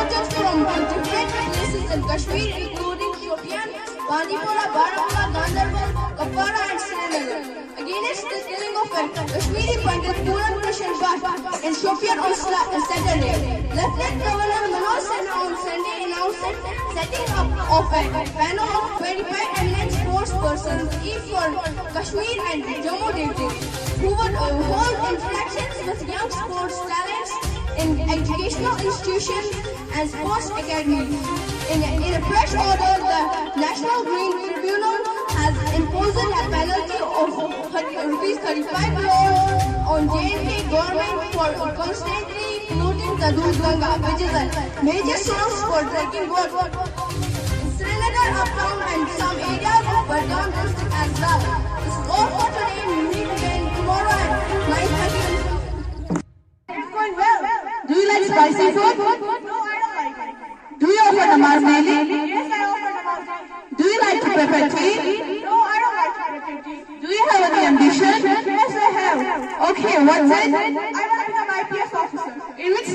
projects from different places in Kashmir, including Shopian, Bandipora, Baramulla, Gandarban, Kapara and Srinagar, against the killing of a Kashmiri Pandit Puran Krishan Bhatt in Shopian on Saturday. Lieutenant Governor Manoj Sinha on Sunday announced setting up of a panel of 25 eminent sports persons, each for Kashmir and Jammu districts, who would hold interactions with young sports talents in educational institutions and sports academies. In a fresh order, the National Green Tribunal has imposed a penalty of ₹35 crores on J&K government for constantly polluting the Dudhganga, which is a major source for drinking water. Srinagar, uptown and some areas of Bardam district as well. This is all for today. We meet again tomorrow at 9:30. It's going well. Do you like spicy food? No, I don't like it. Do you offer namaz daily? Yes, I offer namaz. Do you like to prepare tea? No, I don't like to prepare tea. Do you have any ambition? Yes, I have. Okay, what's it? I want to become IPS officer. In which